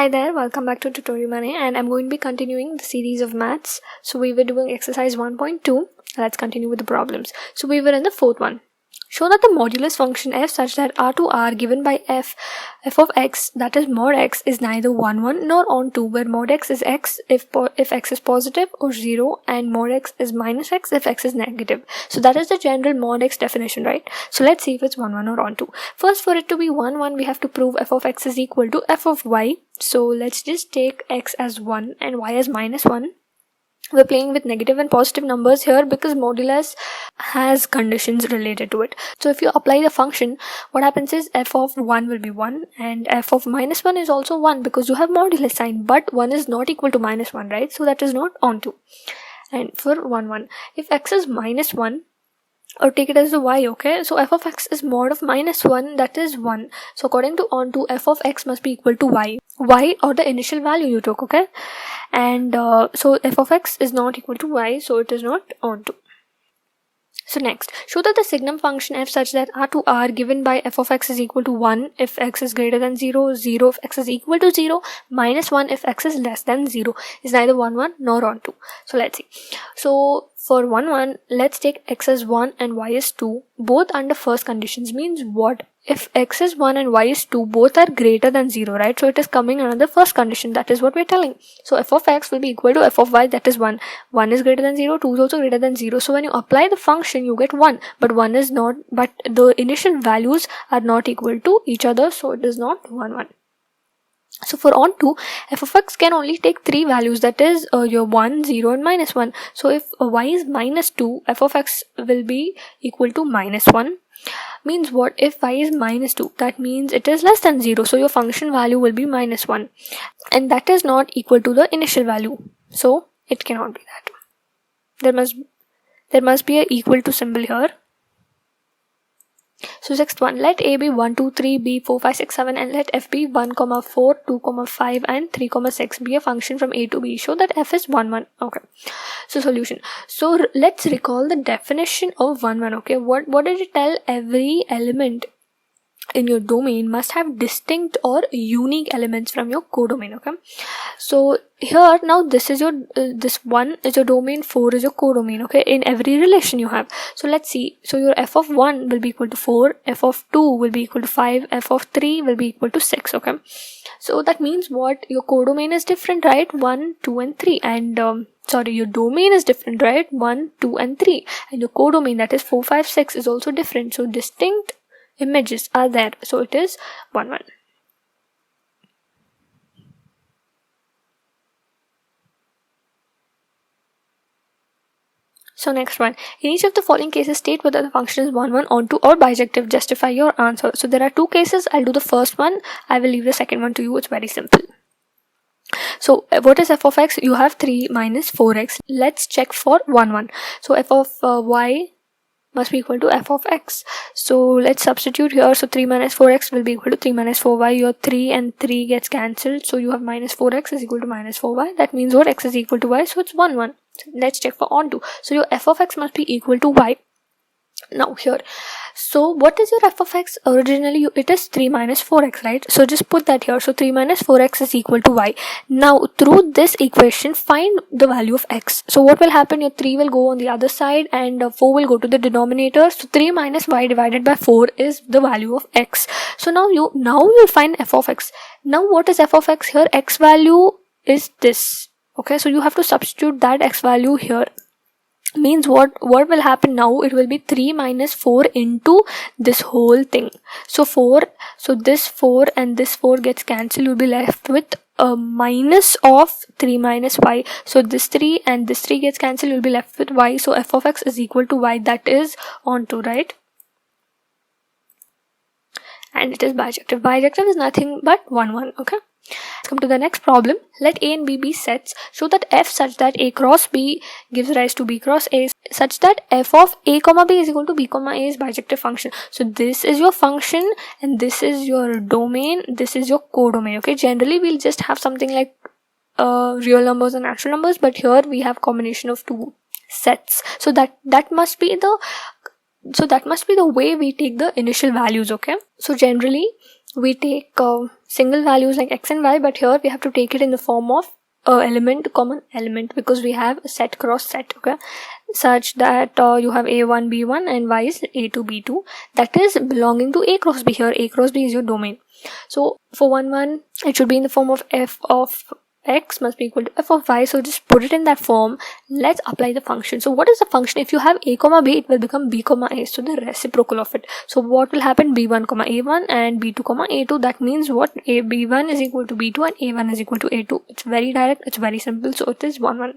Hi there, welcome back to TutoriMane, and I'm going to be continuing the series of maths. So we were doing exercise 1.2. Let's continue with the problems. So we were in the fourth one. Show that the modulus function f such that r to r given by f of x, that is mod x, is neither 1 1 nor on 2, where mod x is x if x is positive or 0 and mod x is minus x if x is negative. So that is the general mod x definition, right? So let's see if it's 1 1 or on 2. First, for it to be 1 1, we have to prove f of x is equal to f of y. So let's just take x as 1 and y as minus 1. We're playing with negative and positive numbers here because modulus has conditions related to it. So if you apply the function, what happens is f of 1 will be 1 and f of minus 1 is also 1 because you have modulus sign, but 1 is not equal to minus 1, right? So that is not onto. And for 1 1, if x is minus 1, or take it as a y, okay? So f of x is mod of minus 1, that is 1. So according to onto, f of x must be equal to y. Y or the initial value you took, okay? And so f of x is not equal to y, so it is not onto. So next, show that the signum function f such that r to r given by f of x is equal to 1 if x is greater than 0, 0 if x is equal to 0, minus 1 if x is less than 0 is neither 1 1 nor onto. So let's see. So for 1 1, let's take x as 1 and y is 2, both under first conditions. Means what? If x is 1 and y is 2, both are greater than 0, right? So it is coming under the first condition. That is what we're telling. So f of x will be equal to f of y, that is 1. 1 is greater than 0, 2 is also greater than 0. So when you apply the function, you get 1. But 1 is not, but the initial values are not equal to each other. So it is not 1 1. So for onto, f of x can only take 3 values, that is your 1, 0 and minus 1. So if y is minus 2, f of x will be equal to minus 1. Means what? If y is minus 2, that means it is less than 0. So your function value will be minus 1. And that is not equal to the initial value. So it cannot be that. There must be a equal to symbol here. So sixth one, let a be 1, 2, 3, b 4, 5, 6, 7 and let f be 1, 4, 2, 5 and 3, 6 be a function from a to b. Show that f is 1, 1. Okay. So solution. So let's recall the definition of 1, 1. Okay. What did it tell? Every element in your domain must have distinct or unique elements from your codomain. Okay. So here now this is your this 1 is your domain, 4 is your codomain. Okay, in every relation you have. So let's see. So your f of 1 will be equal to 4, f of 2 will be equal to 5, f of 3 will be equal to 6. Okay, so that means what? Your codomain is different, right? 1, 2 and 3, and your domain is different, right? 1, 2 and 3, and your codomain, that is 4, 5, 6 is also different. So distinct images are there. So it is 1, 1. So next one, in each of the following cases state whether the function is 1 1 onto or bijective. Justify your answer. So there are two cases. I'll do the first one. I will leave the second one to you. It's very simple. So what is f of x? You have 3 minus 4x. Let's check for 1 1. So f of y must be equal to f of x. So let's substitute here. So 3 minus 4x will be equal to 3 minus 4y. Your 3 and 3 gets cancelled. So you have minus 4x is equal to minus 4y. That means what? X is equal to y. So it's 1 1. Let's check for onto. So your f of x must be equal to y. Now here, so what is your f of x? Originally it is 3 minus 4x, right? So just put that here. So 3 minus 4x is equal to y. Now through this equation, find the value of x. So what will happen? Your 3 will go on the other side and 4 will go to the denominator. So 3 minus y divided by 4 is the value of x. So now you'll find f of x. Now what is f of x here? X value is this. Okay, so you have to substitute that x value here. Means what will happen now? It will be 3 minus 4 into this whole thing. So this 4 and this 4 gets cancelled. You'll be left with a minus of 3 minus y. So this 3 and this 3 gets cancelled. You'll be left with y. So f of x is equal to y. That is onto, right? And it is bijective. Bijective is nothing but 1 1. Okay. Come to the next problem. Let a and b be sets. Show that f such that a cross b gives rise to b cross a such that f of a comma b is equal to b comma a is bijective function. So this is your function and this is your domain. This is your codomain. Okay. Generally we'll just have something like real numbers and natural numbers, but here we have combination of two sets. So that must be the way we take the initial values. Okay. So generally we take single values like x and y, but here we have to take it in the form of common element, because we have a set cross set, okay, such that you have a1 b1 and y is a2 b2, that is belonging to a cross b. Here a cross b is your domain. So for 1 it should be in the form of f of x must be equal to f of y. So just put it in that form. Let's apply the function. So what is the function? If you have a comma b, it will become b comma a, so the reciprocal of it. So what will happen? b1 comma a1 and b2 comma a2. That means what? b1 is equal to b2 and a1 is equal to a2. It's very direct, it's very simple. So it is 1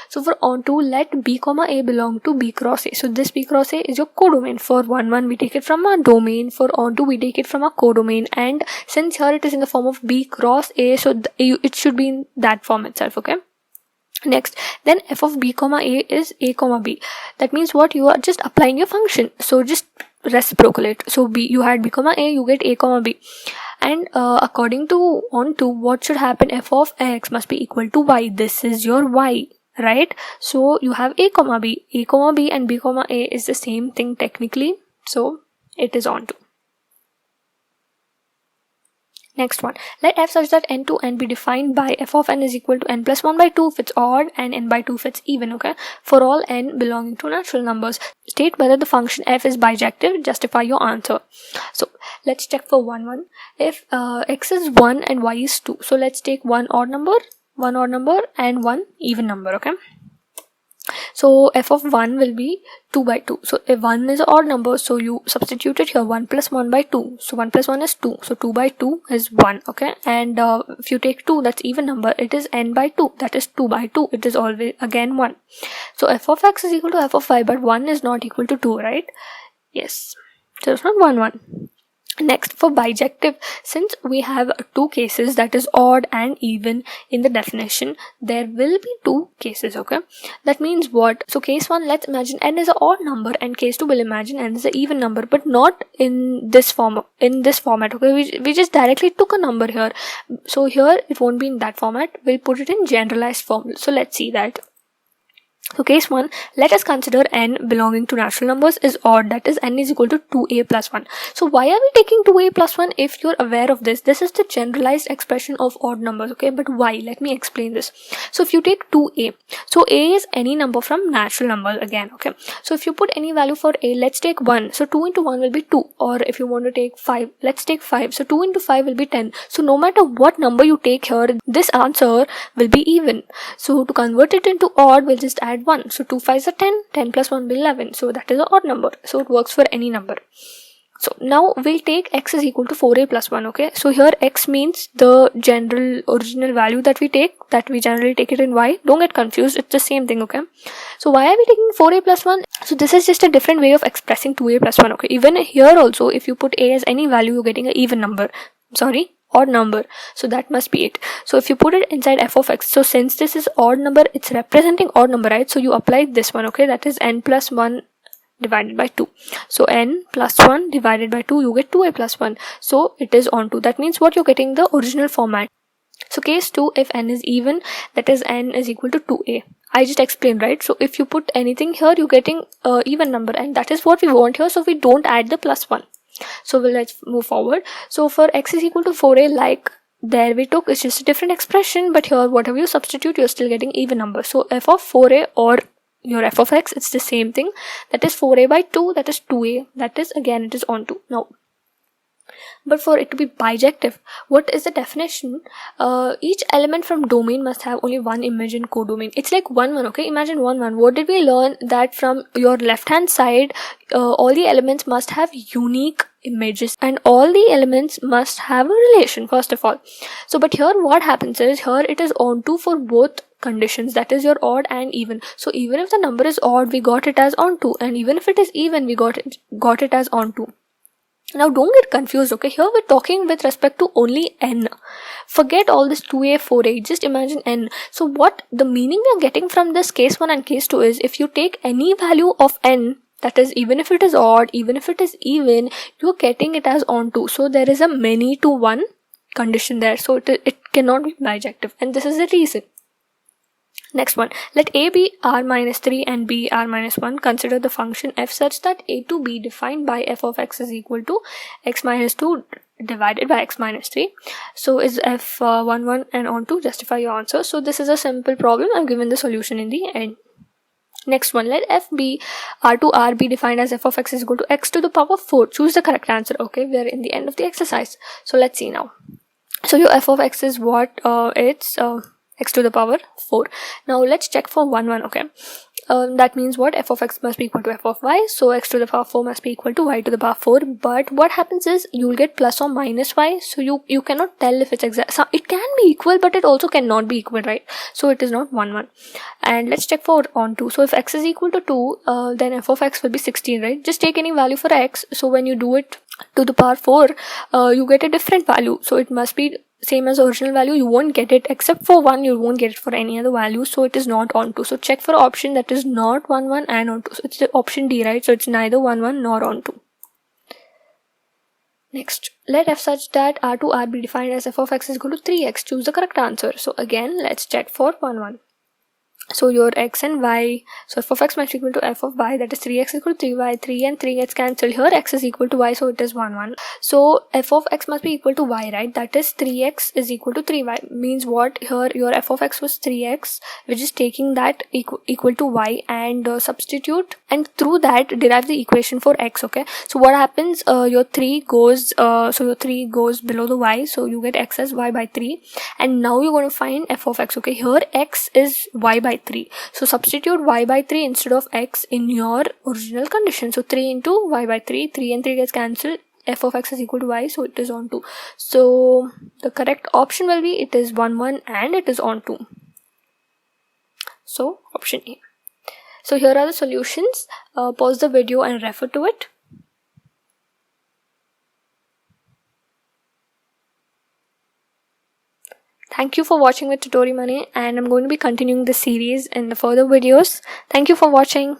So for onto, let b comma a belong to b cross a. So this b cross a is your codomain. For 1 we take it from our domain. For onto, we take it from our codomain. And since here it is in the form of b cross a, so it should be in that form itself, okay? Next, then f of b comma a is a comma b. That means what? You are just applying your function. So just reciprocal it. So you had b comma a, you get a comma b. And according to onto, what should happen? F of x must be equal to y. This is your y, right? So you have a comma b and b comma a is the same thing technically, so it is onto. Next one, let f such that n to n be defined by f of n is equal to n plus 1 by 2 if it's odd and n by 2 if it's even, okay? For all n belonging to natural numbers, state whether the function f is bijective, justify your answer. So let's check for 1 if x is 1 and y is 2. So let's take one odd number and one even number, okay? So f of 1 will be 2 by 2. So if 1 is an odd number, so you substitute it here, 1 plus 1 by 2. So 1 plus 1 is 2. So 2 by 2 is 1, okay? And if you take 2, that's even number, it is n by 2. That is 2 by 2. It is always again 1. So f of x is equal to f of y, but 1 is not equal to 2, right? Yes. So it's not 1. Next, for bijective, since we have two cases, that is odd and even in the definition, there will be two cases, okay? That means what? So case 1, let's imagine n is an odd number, and case 2 will imagine n is an even number, but not in this format, okay? We just directly took a number here. So here it won't be in that format. We'll put it in generalized form. So let's see that. So case 1, let us consider n belonging to natural numbers is odd, that is n is equal to 2a plus 1. So why are we taking 2a plus 1? If you're aware of this, this is the generalized expression of odd numbers, okay? But why? Let me explain this. So if you take 2a, so a is any number from natural numbers again, okay? So if you put any value for a, let's take 1. So 2 into 1 will be 2. Or if you want to take 5, let's take 5. So 2 into 5 will be 10. So no matter what number you take here, this answer will be even. So to convert it into odd, we'll just add 1. So 2 5s are 10, 10 plus 1 will be 11. So that is an odd number. So it works for any number. So now we'll take x is equal to 4a plus 1, okay? So here x means the original value that we take, that we generally take it in y. Don't get confused, it's the same thing, okay? So why are we taking 4a plus 1? So this is just a different way of expressing 2a plus 1, okay? Even here also, if you put a as any value, you're getting an even number. Odd number. So that must be it. So if you put it inside f of x, so since this is odd number, it's representing odd number, right? So you apply this one, okay? That is n plus 1 divided by 2. So n plus 1 divided by 2, you get 2a plus 1. So it is onto. That means what? You're getting the original format. So case 2, if n is even, that is n is equal to 2a. I just explained, right? So if you put anything here, you're getting even number, and that is what we want here. So we don't add the plus 1. So let's move forward. So for x is equal to 4a, like there we took, it's just a different expression, but here whatever you substitute, you're still getting even number. So f of 4a or your f of x, it's the same thing. That is 4a by 2, that is 2a. That is again, it is onto. Now, but for it to be bijective, what is the definition? Each element from domain must have only one image in codomain. It's like 1 1, okay? Imagine 1 1. What did we learn? That from your left hand side, all the elements must have unique images, and all the elements must have a relation, first of all. So but here what happens is, here it is onto for both conditions, that is your odd and even. So even if the number is odd, we got it as onto, and even if it is even, we got it as onto. Now don't get confused, okay? Here we're talking with respect to only n. Forget all this 2a, 4a, just imagine n. So what the meaning we are getting from this case 1 and case 2 is, if you take any value of n, that is even if it is odd, even if it is even, you're getting it as onto. So there is a many to one condition there. So it cannot be bijective, and this is the reason. Next one, let a be r minus 3 and b r minus 1. Consider the function f such that a to b defined by f of x is equal to x minus 2 divided by x minus 3. So is f1 1 and on 2? Justify your answer. So this is a simple problem. I've given the solution in the end. Next one, let f be R be defined as f of x is equal to x to the power 4. Choose the correct answer. Okay, we are in the end of the exercise. So let's see now. So your f of x is what? It's x to the power 4. Now let's check for 1 1. Okay, that means what? F of x must be equal to f of y, so x to the power 4 must be equal to y to the power 4. But what happens is you'll get plus or minus y, so you cannot tell if it's exact. So it can be equal, but it also cannot be equal, right? So it is not 1 1. And let's check for on 2. So if x is equal to 2, then f of x will be 16, right? Just take any value for x. So when you do it to the power 4, you get a different value, so it must be same as original value. You won't get it except for 1. You won't get it for any other value, so it is not on 2. So check for option that is not 1 1 and on 2. So it's the option D, right? So it's neither 1 1 nor on 2. Next, let f such that R be defined as f of x is equal to 3x. Choose the correct answer. So again, let's check for 1 1. So your x and y, so f of x must be equal to f of y, that is 3x is equal to 3y, 3 and 3 gets cancelled. Here x is equal to y, so it is 1 1. So f of x must be equal to y, right? That is 3x is equal to 3y. Means what? Here your f of x was 3x, which is taking that equal to y and substitute, and through that derive the equation for x. Okay, so what happens? Your 3 goes below the y, so you get x as y by 3, and now you're going to find f of x. Okay, here x is y by 3, so substitute y by 3 instead of x in your original condition. So 3 into y by 3, 3 and 3 gets cancelled, f of x is equal to y, so it is on 2. So the correct option will be, it is 1 1 and it is on 2. So option A. So here are the solutions. Pause the video and refer to it. Thank you for watching with TutoriMane, and I'm going to be continuing the series in the further videos. Thank you for watching.